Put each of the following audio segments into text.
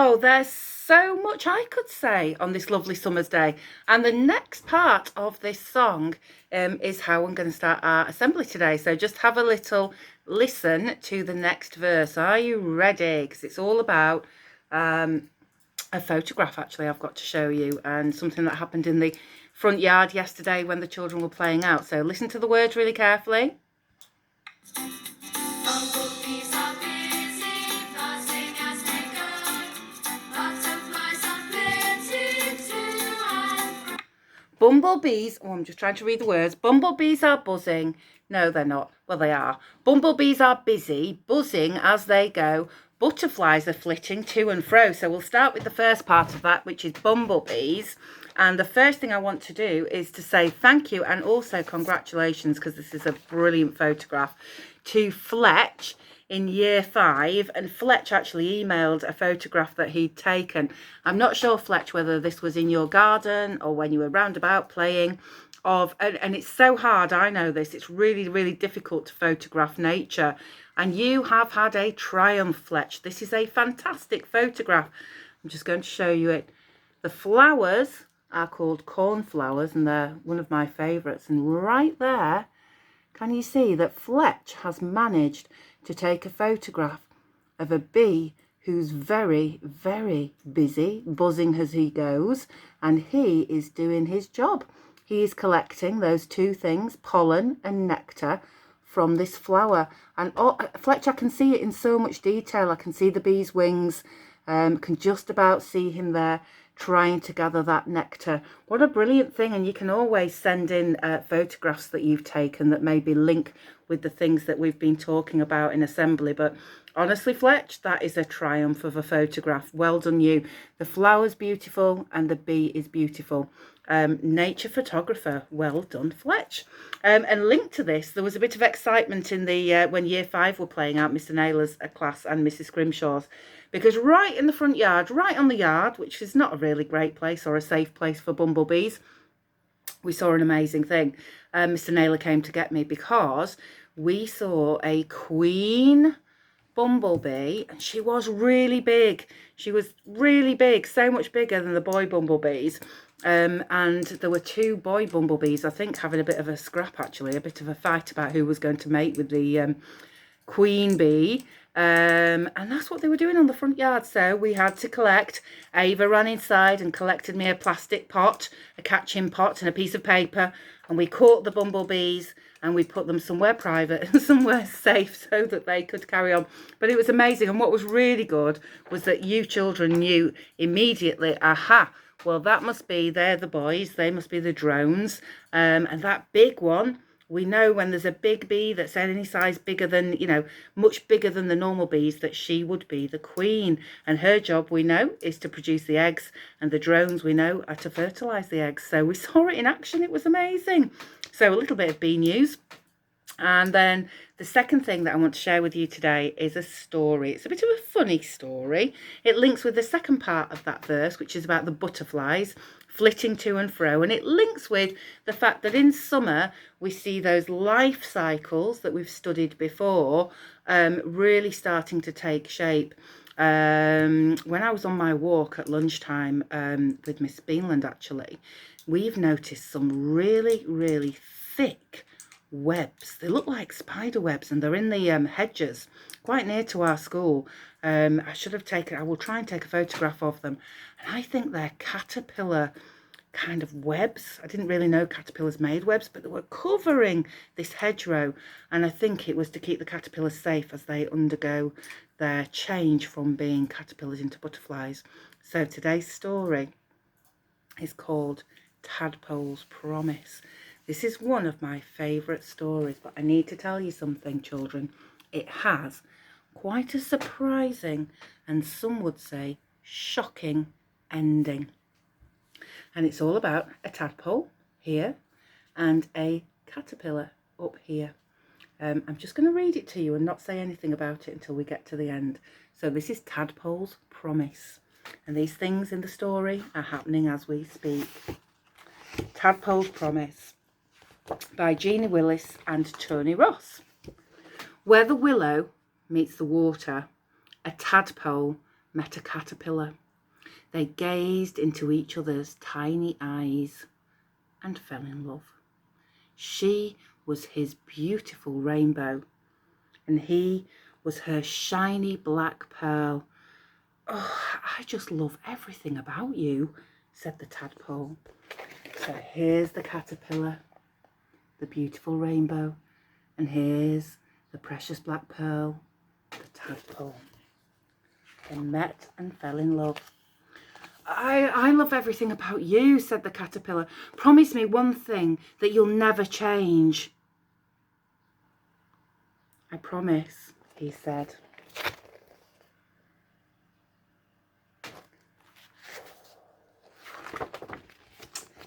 Oh, there's so much I could say on this lovely summer's day. And the next part of this song is how I'm going to start our assembly today. So just have a little listen to the next verse. Are you ready? Because it's all about a photograph, actually, I've got to show you, and something that happened in the front yard yesterday when the children were playing out. So listen to the words really carefully. Bumblebees, oh, I'm just trying to read the words. Bumblebees are buzzing. No, they're not. Well, they are. Bumblebees are busy, buzzing as they go. Butterflies are flitting to and fro. So we'll start with the first part of that, which is bumblebees. And the first thing I want to do is to say thank you and also congratulations, because this is a brilliant photograph, to Fletch in year 5, and Fletch actually emailed a photograph that he'd taken. I'm not sure, Fletch, whether this was in your garden or when you were roundabout playing of, and it's so hard, I know this, it's really, really difficult to photograph nature, and you have had a triumph, Fletch. This is a fantastic photograph. I'm just going to show you it. The flowers are called cornflowers, and they're one of my favourites, and right there, can you see that Fletch has managed to take a photograph of a bee who's very, very busy, buzzing as he goes, and he is doing his job. He is collecting those two things, pollen and nectar, from this flower. And oh, Fletch, I can see it in so much detail. I can see the bee's wings, can just about see him there trying to gather that nectar. What a brilliant thing. And you can always send in photographs that you've taken that maybe link with the things that we've been talking about in assembly. But honestly, Fletch, that is a triumph of a photograph. Well done you. The flower's beautiful and the bee is beautiful. Nature photographer, well done, Fletch. And linked to this, there was a bit of excitement in the when year 5 were playing out, Mr. Naylor's class and Mrs. Scrimshaw's, because right in the front yard, right on the yard, which is not a really great place or a safe place for bumblebees, we saw an amazing thing. Mr. Naylor came to get me because we saw a queen bumblebee, and she was really big. She was really big, so much bigger than the boy bumblebees. And there were 2 boy bumblebees, I think, having a bit of a scrap, actually, a bit of a fight about who was going to mate with the queen bee. And that's what they were doing on the front yard. So we had to collect. Ava ran inside and collected me a plastic pot, a catching pot and a piece of paper, and we caught the bumblebees and we put them somewhere private and somewhere safe so that they could carry on. But it was amazing. And what was really good was that you children knew immediately, aha, well, that must be, they're the boys, they must be the drones. And that big one, we know when there's a big bee that's any size bigger than, you know, much bigger than the normal bees, that she would be the queen. And her job, we know, is to produce the eggs. And the drones, we know, are to fertilise the eggs. So we saw it in action. It was amazing. So a little bit of bee news. And then the second thing that I want to share with you today is a story. It's a bit of a funny story. It links with the second part of that verse, which is about the butterflies flitting to and fro. And it links with the fact that in summer, we see those life cycles that we've studied before really starting to take shape. When I was on my walk at lunchtime with Miss Beanland, actually, we've noticed some really, really thick webs. They look like spider webs, and they're in the hedges quite near to our school. I will try and take a photograph of them, and I think they're caterpillar kind of webs. I didn't really know caterpillars made webs, but they were covering this hedgerow, and I think it was to keep the caterpillars safe as they undergo their change from being caterpillars into butterflies. So today's story is called Tadpole's Promise. This is one of my favourite stories, but I need to tell you something, children. It has quite a surprising, and some would say shocking, ending. And it's all about a tadpole here and a caterpillar up here. I'm just going to read it to you and not say anything about it until we get to the end. So this is Tadpole's Promise. And these things in the story are happening as we speak. Tadpole's Promise by Jeannie Willis and Tony Ross. Where the willow meets the water, a tadpole met a caterpillar. They gazed into each other's tiny eyes and fell in love. She was his beautiful rainbow, and he was her shiny black pearl. "Oh, I just love everything about you," said the tadpole. So here's the caterpillar, the beautiful rainbow, and here's the precious black pearl, the tadpole. They met and fell in love. I love everything about you," said the caterpillar. "Promise me one thing, that you'll never change." "I promise," he said.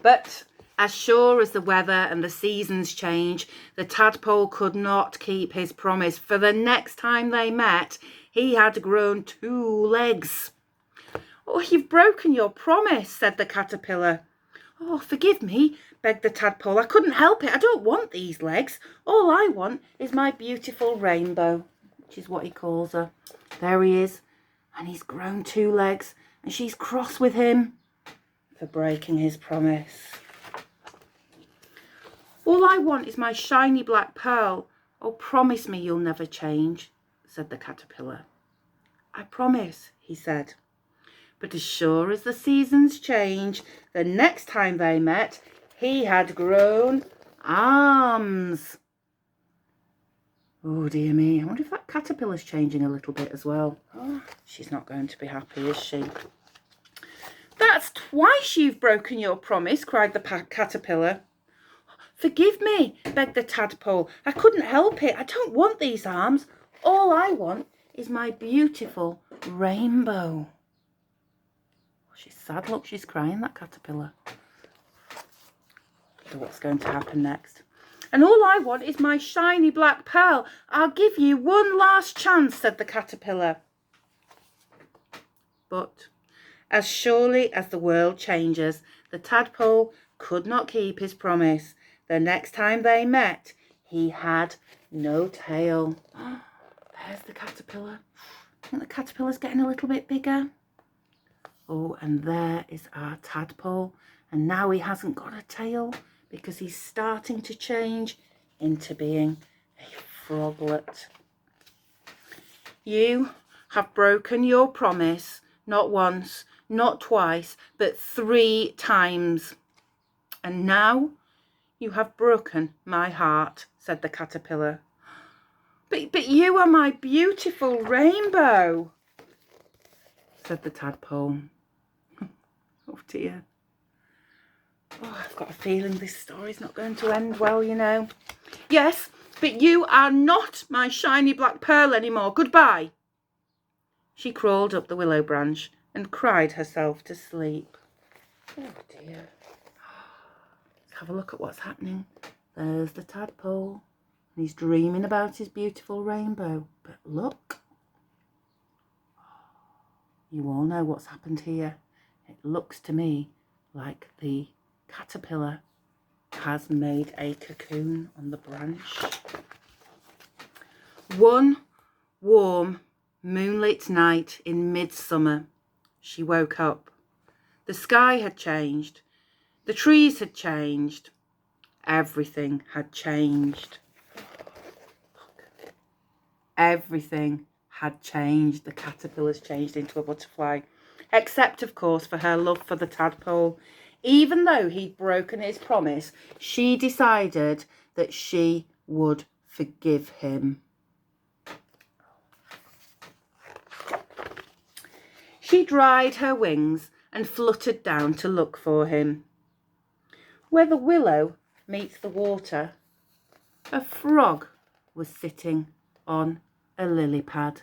But as sure as the weather and the seasons change, the tadpole could not keep his promise, for the next time they met, he had grown 2 legs. "Oh, you've broken your promise," said the caterpillar. "Oh, forgive me," begged the tadpole. "I couldn't help it. I don't want these legs. All I want is my beautiful rainbow," which is what he calls her. There he is, and he's grown 2 legs, and she's cross with him for breaking his promise. "All I want is my shiny black pearl. Oh, promise me you'll never change," said the caterpillar. "I promise," he said. But as sure as the seasons change, the next time they met, he had grown arms. Oh, dear me. I wonder if that caterpillar's changing a little bit as well. Oh, she's not going to be happy, is she? "That's twice you've broken your promise," cried the caterpillar. "Forgive me," begged the tadpole. "I couldn't help it. I don't want these arms. All I want is my beautiful rainbow." She's sad. Look, she's crying, that caterpillar. So what's going to happen next? "And all I want is my shiny black pearl. I'll give you one last chance," said the caterpillar. But as surely as the world changes, the tadpole could not keep his promise. The next time they met, he had no tail. There's the caterpillar. I think the caterpillar's getting a little bit bigger. Oh, and there is our tadpole. And now he hasn't got a tail because he's starting to change into being a froglet. You have broken your promise, not once, not twice, but 3 times. And now you have broken my heart," said the caterpillar. But you are my beautiful rainbow," said the tadpole. Oh dear. Oh, I've got a feeling this story's not going to end well, you know. "Yes, but you are not my shiny black pearl anymore. Goodbye." She crawled up the willow branch and cried herself to sleep. Oh dear. Let's have a look at what's happening. There's the tadpole. And he's dreaming about his beautiful rainbow. But look. You all know what's happened here. It looks to me like the caterpillar has made a cocoon on the branch. One warm moonlit night in midsummer, she woke up. The sky had changed. The trees had changed. Everything had changed. Everything had changed. The caterpillar's changed into a butterfly. Except, of course, for her love for the tadpole. Even though he'd broken his promise, she decided that she would forgive him. She dried her wings and fluttered down to look for him. Where the willow meets the water, a frog was sitting on a lily pad.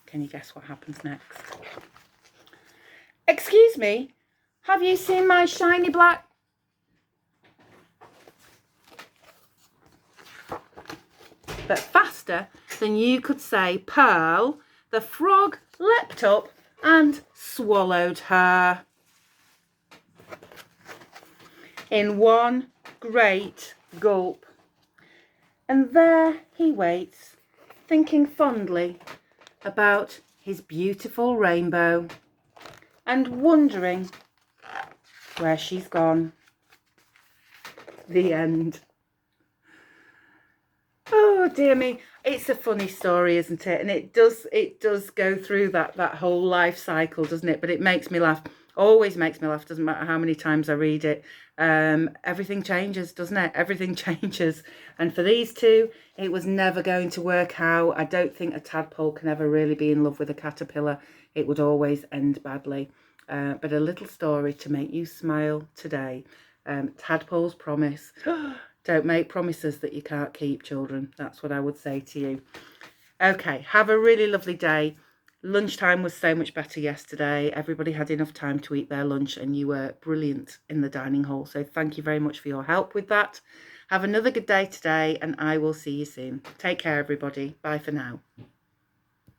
Can you guess what happens next? "Excuse me, have you seen my shiny black..." But faster than you could say pearl, the frog leapt up and swallowed her. In one great gulp. And there he waits, thinking fondly about his beautiful rainbow and wondering where she's gone. The end. Oh dear me, it's a funny story, isn't it? And it does go through that whole life cycle, doesn't it? But it makes me laugh. Always makes me laugh. Doesn't matter how many times I read it. Everything changes, doesn't it? Everything changes. And for these two, it was never going to work out. I don't think a tadpole can ever really be in love with a caterpillar. It would always end badly. But a little story to make you smile today. Tadpole's promise. Don't make promises that you can't keep, children. That's what I would say to you. Okay, have a really lovely day. Lunchtime was so much better yesterday. Everybody had enough time to eat their lunch and you were brilliant in the dining hall. So thank you very much for your help with that. Have another good day today and I will see you soon. Take care, everybody. Bye for now.